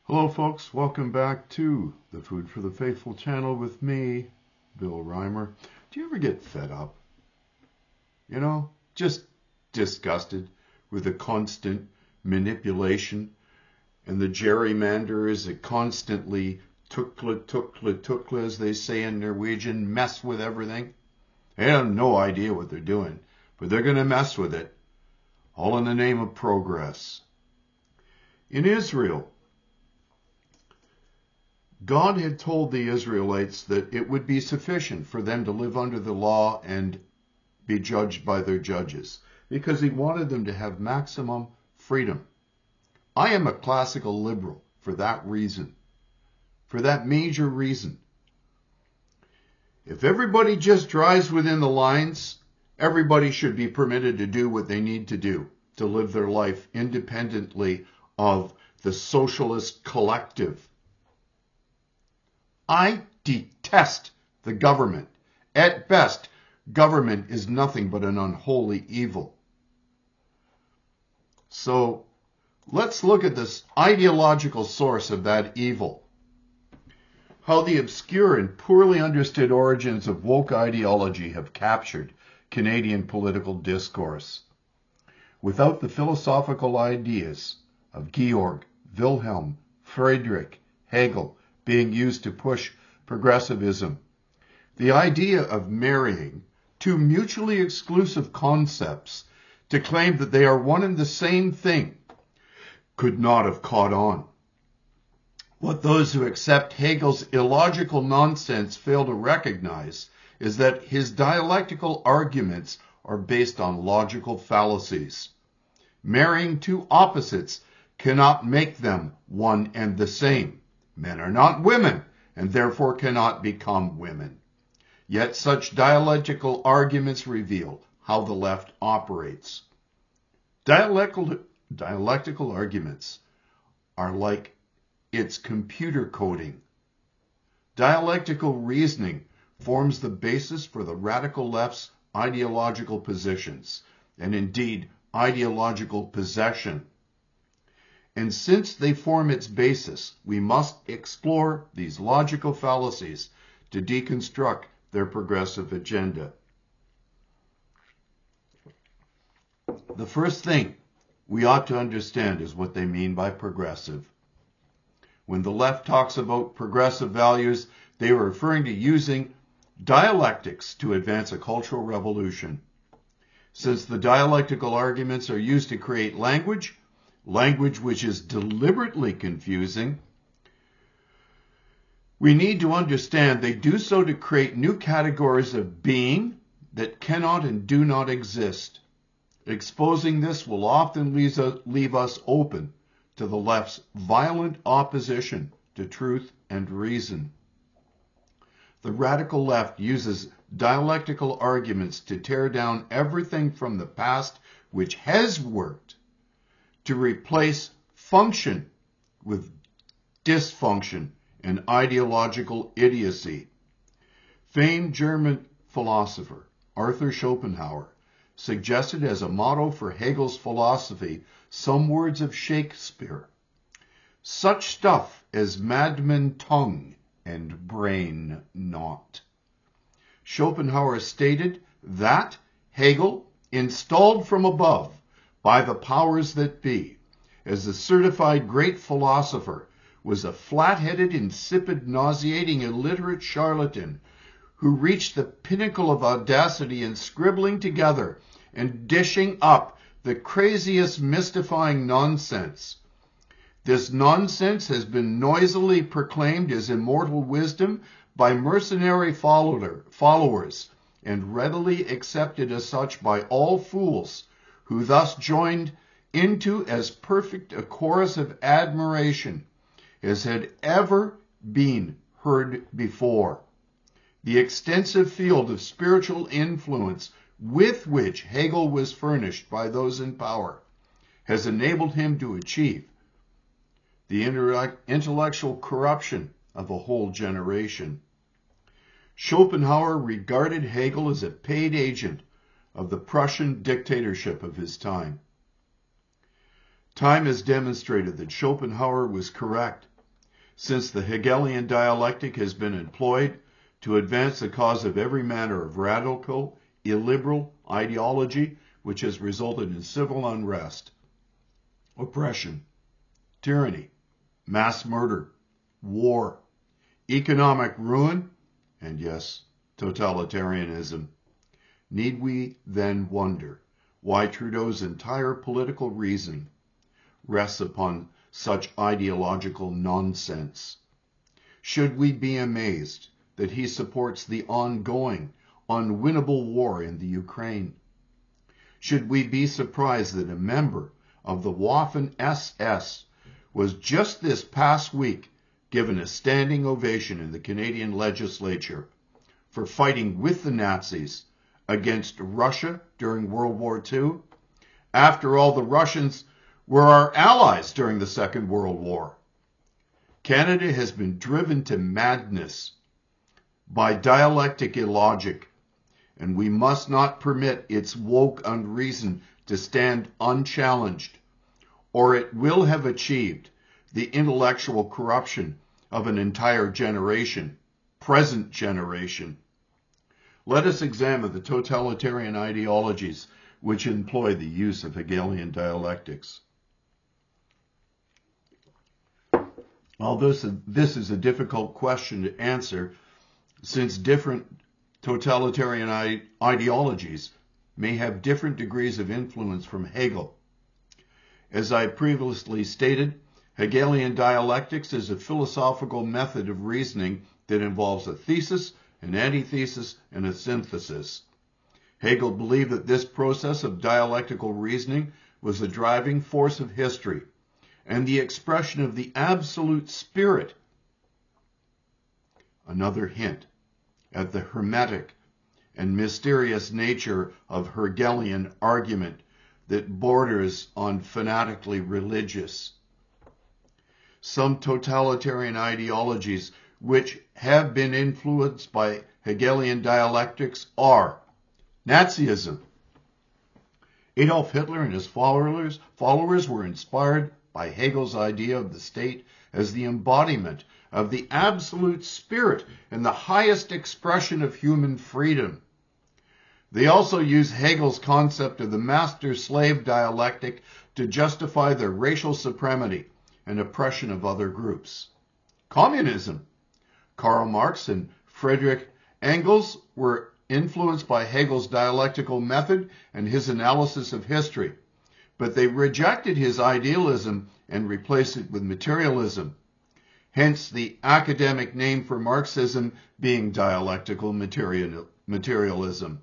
Hello folks, welcome back to the Food for the Faithful channel with me, Bill Reimer. Do you ever get fed up? Just disgusted with the constant manipulation and the gerrymanders that constantly tukla, as they say in Norwegian, mess with everything? They have no idea what they're doing, but they're going to mess with it, all in the name of progress. In Israel, God had told the Israelites that it would be sufficient for them to live under the law and be judged by their judges, because he wanted them to have maximum freedom. I am a classical liberal for that reason, for that major reason. If everybody just drives within the lines, everybody should be permitted to do what they need to do to live their life independently of the socialist collective. I detest the government. At best, government is nothing but an unholy evil. So let's look at this ideological source of that evil. How the obscure and poorly understood origins of woke ideology have captured Canadian political discourse. Without the philosophical ideas of Georg, Wilhelm, Friedrich, Hegel being used to push progressivism, the idea of marrying two mutually exclusive concepts to claim that they are one and the same thing could not have caught on. What those who accept Hegel's illogical nonsense fail to recognize is that his dialectical arguments are based on logical fallacies. Marrying two opposites cannot make them one and the same. Men are not women, and therefore cannot become women. Yet such dialectical arguments reveal how the left operates. Dialectical arguments are like its computer coding. Dialectical reasoning forms the basis for the radical left's ideological positions, and indeed ideological possession. And since they form its basis, we must explore these logical fallacies to deconstruct their progressive agenda. The first thing we ought to understand is what they mean by progressive. When the left talks about progressive values, they are referring to using dialectics to advance a cultural revolution. Since the dialectical arguments are used to create language which is deliberately confusing, we need to understand they do so to create new categories of being that cannot and do not exist. Exposing this will often leave us open to the left's violent opposition to truth and reason. The radical left uses dialectical arguments to tear down everything from the past which has worked, to replace function with dysfunction and ideological idiocy. Famed German philosopher Arthur Schopenhauer suggested as a motto for Hegel's philosophy some words of Shakespeare: such stuff as madman tongue and brain not. Schopenhauer stated that Hegel, installed from above by the powers that be, as a certified great philosopher, was a flat-headed, insipid, nauseating, illiterate charlatan who reached the pinnacle of audacity in scribbling together and dishing up the craziest mystifying nonsense. This nonsense has been noisily proclaimed as immortal wisdom by mercenary followers and readily accepted as such by all fools, who thus joined into as perfect a chorus of admiration as had ever been heard before. The extensive field of spiritual influence with which Hegel was furnished by those in power has enabled him to achieve the intellectual corruption of a whole generation. Schopenhauer regarded Hegel as a paid agent of the Prussian dictatorship of his time. Time has demonstrated that Schopenhauer was correct. since the Hegelian dialectic has been employed to advance the cause of every manner of radical, illiberal ideology, which has resulted in civil unrest, oppression, tyranny, mass murder, war, economic ruin, and yes, totalitarianism. Need we then wonder why Trudeau's entire political reasoning rests upon such ideological nonsense? Should we be amazed that he supports the ongoing, unwinnable war in the Ukraine? Should we be surprised that a member of the Waffen-SS was just this past week given a standing ovation in the Canadian legislature for fighting with the Nazis against Russia during World War II? After all, the Russians were our allies during the Second World War. Canada has been driven to madness by dialectic illogic, and we must not permit its woke unreason to stand unchallenged, or it will have achieved the intellectual corruption of an entire generation, present generation. Let us examine the totalitarian ideologies which employ the use of Hegelian dialectics. Although this is a difficult question to answer, since different totalitarian ideologies may have different degrees of influence from Hegel. As I previously stated, Hegelian dialectics is a philosophical method of reasoning that involves a thesis, an antithesis, and a synthesis. Hegel believed that this process of dialectical reasoning was the driving force of history and the expression of the absolute spirit. Another hint at the hermetic and mysterious nature of Hegelian argument that borders on fanatically religious. Some totalitarian ideologies which have been influenced by Hegelian dialectics are Nazism. Adolf Hitler and his followers were inspired by Hegel's idea of the state as the embodiment of the absolute spirit and the highest expression of human freedom. They also use Hegel's concept of the master-slave dialectic to justify their racial supremacy and oppression of other groups. Communism. Karl Marx and Friedrich Engels were influenced by Hegel's dialectical method and his analysis of history, but they rejected his idealism and replaced it with materialism. Hence the academic name for Marxism being dialectical materialism.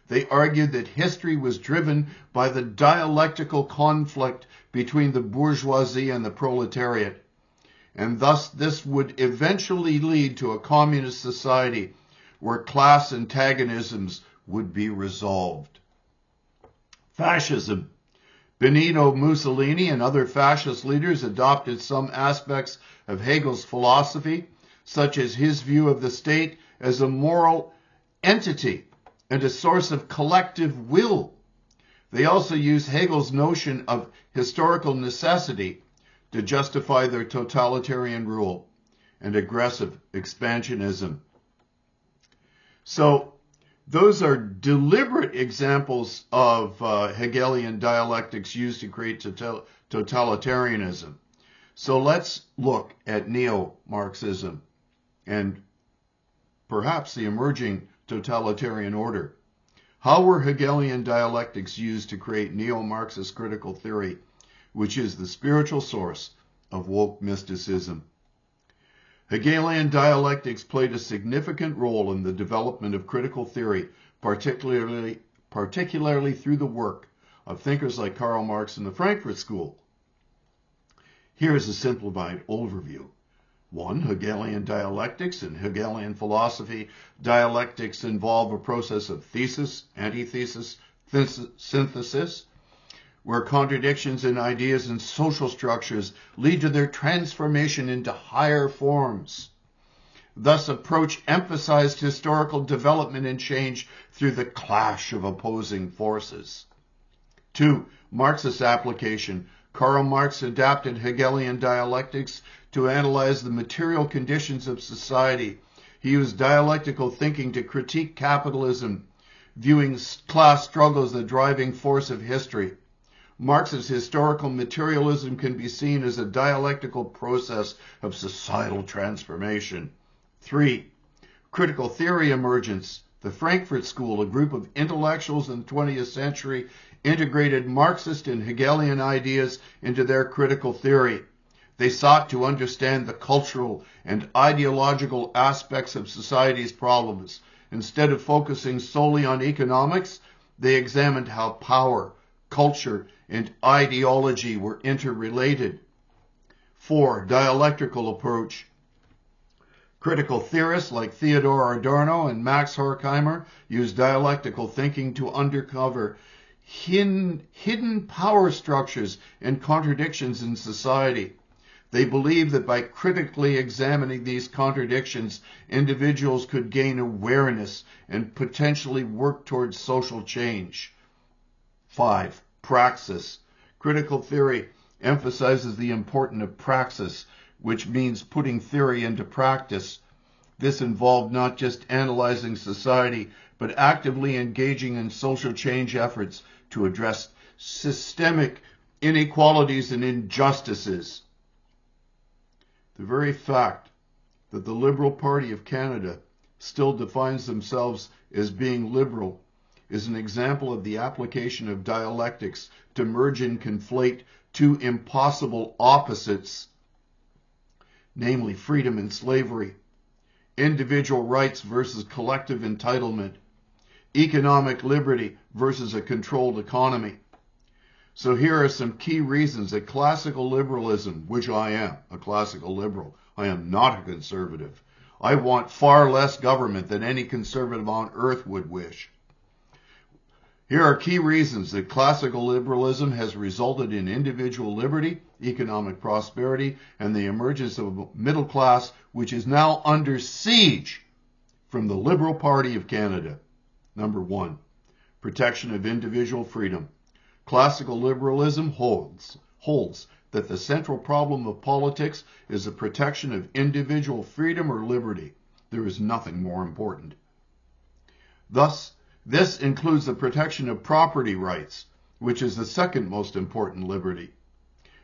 They argued that history was driven by the dialectical conflict between the bourgeoisie and the proletariat, and thus this would eventually lead to a communist society where class antagonisms would be resolved. Fascism. Benito Mussolini and other fascist leaders adopted some aspects of Hegel's philosophy, such as his view of the state as a moral entity and a source of collective will. They also use Hegel's notion of historical necessity to justify their totalitarian rule and aggressive expansionism. So those are deliberate examples of Hegelian dialectics used to create totalitarianism. So let's look at neo-Marxism and perhaps the emerging totalitarian order. How were Hegelian dialectics used to create neo-Marxist critical theory, which is the spiritual source of woke mysticism? Hegelian dialectics played a significant role in the development of critical theory, particularly through the work of thinkers like Karl Marx and the Frankfurt School. Here is a simplified overview. 1. Hegelian dialectics and Hegelian philosophy. Dialectics involve a process of thesis, antithesis, synthesis, where contradictions in ideas and social structures lead to their transformation into higher forms. Thus, approach emphasized historical development and change through the clash of opposing forces. 2. Marxist application Karl Marx adapted Hegelian dialectics to analyze the material conditions of society. He used dialectical thinking to critique capitalism, viewing class struggle as the driving force of history. Marx's historical materialism can be seen as a dialectical process of societal transformation. 3. Critical theory emergence. The Frankfurt School, a group of intellectuals in the 20th century, integrated Marxist and Hegelian ideas into their critical theory. They sought to understand the cultural and ideological aspects of society's problems. Instead of focusing solely on economics, they examined how power, culture, and ideology were interrelated. 4. Dialectical approach. Critical theorists like Theodor Adorno and Max Horkheimer used dialectical thinking to uncover hidden power structures and contradictions in society. They believed that by critically examining these contradictions, individuals could gain awareness and potentially work towards social change. 5. Praxis. Critical theory emphasizes the importance of praxis, which means putting theory into practice. This involved not just analyzing society, but actively engaging in social change efforts to address systemic inequalities and injustices. The very fact that the Liberal Party of Canada still defines themselves as being liberal is an example of the application of dialectics to merge and conflate two impossible opposites, namely freedom and slavery, individual rights versus collective entitlement, economic liberty versus a controlled economy. So here are some key reasons that classical liberalism, which I am, a classical liberal, I am not a conservative. I want far less government than any conservative on earth would wish. Here are key reasons that classical liberalism has resulted in individual liberty, economic prosperity, and the emergence of a middle class which is now under siege from the Liberal Party of Canada. Number 1, protection of individual freedom. Classical liberalism holds that the central problem of politics is the protection of individual freedom or liberty. There is nothing more important. Thus, this includes the protection of property rights, which is the second most important liberty,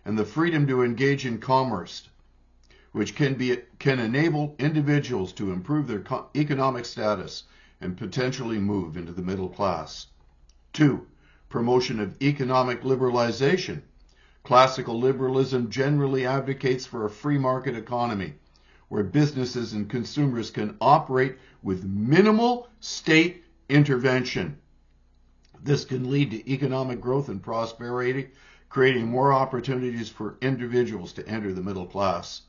and the freedom to engage in commerce, which can enable individuals to improve their economic status and potentially move into the middle class. 2. Promotion of economic liberalization. Classical liberalism generally advocates for a free market economy, where businesses and consumers can operate with minimal state intervention. This can lead to economic growth and prosperity, creating more opportunities for individuals to enter the middle class.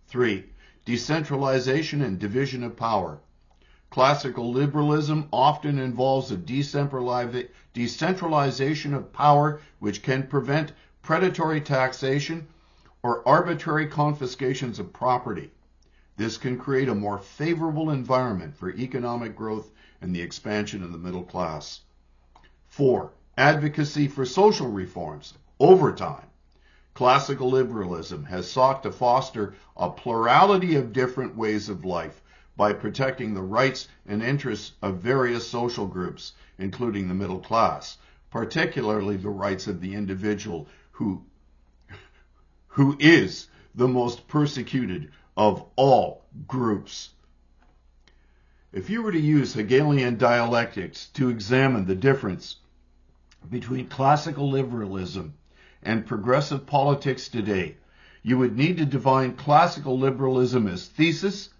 3. Decentralization and division of power. Classical liberalism often involves a decentralization of power which can prevent predatory taxation or arbitrary confiscations of property. This can create a more favorable environment for economic growth and the expansion of the middle class. 4. Advocacy for social reforms. Over time, classical liberalism has sought to foster a plurality of different ways of life by protecting the rights and interests of various social groups, including the middle class, particularly the rights of the individual who is the most persecuted of all groups. If you were to use Hegelian dialectics to examine the difference between classical liberalism and progressive politics today, you would need to define classical liberalism as thesis,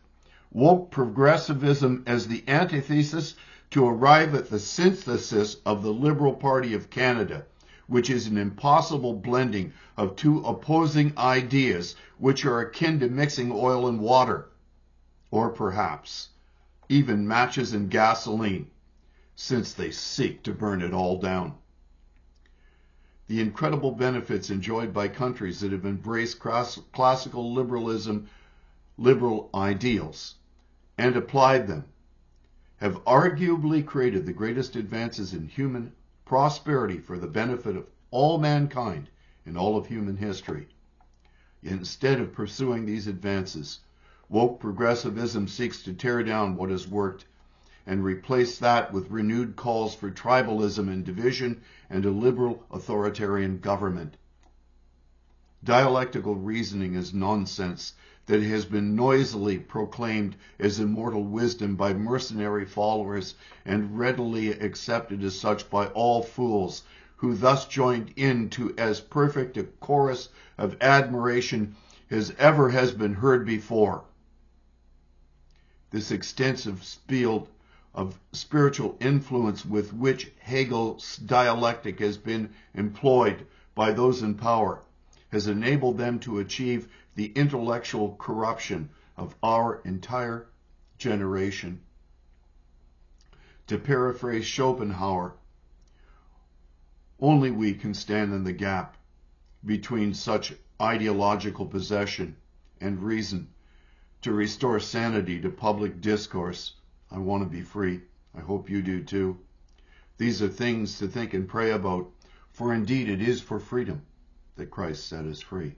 woke progressivism as the antithesis, to arrive at the synthesis of the Liberal Party of Canada, which is an impossible blending of two opposing ideas which are akin to mixing oil and water, or perhaps even matches and gasoline, since they seek to burn it all down. The incredible benefits enjoyed by countries that have embraced classical liberal ideals, and applied them, have arguably created the greatest advances in human prosperity for the benefit of all mankind in all of human history. Instead of pursuing these advances, woke progressivism seeks to tear down what has worked and replace that with renewed calls for tribalism and division and a liberal authoritarian government. Dialectical reasoning is nonsense that has been noisily proclaimed as immortal wisdom by mercenary followers and readily accepted as such by all fools, who thus joined in to as perfect a chorus of admiration as ever has been heard before. This extensive field of spiritual influence with which Hegel's dialectic has been employed by those in power has enabled them to achieve the intellectual corruption of our entire generation. To paraphrase Schopenhauer, only we can stand in the gap between such ideological possession and reason to restore sanity to public discourse. I want to be free. I hope you do too. These are things to think and pray about, for indeed it is for freedom that Christ set us free.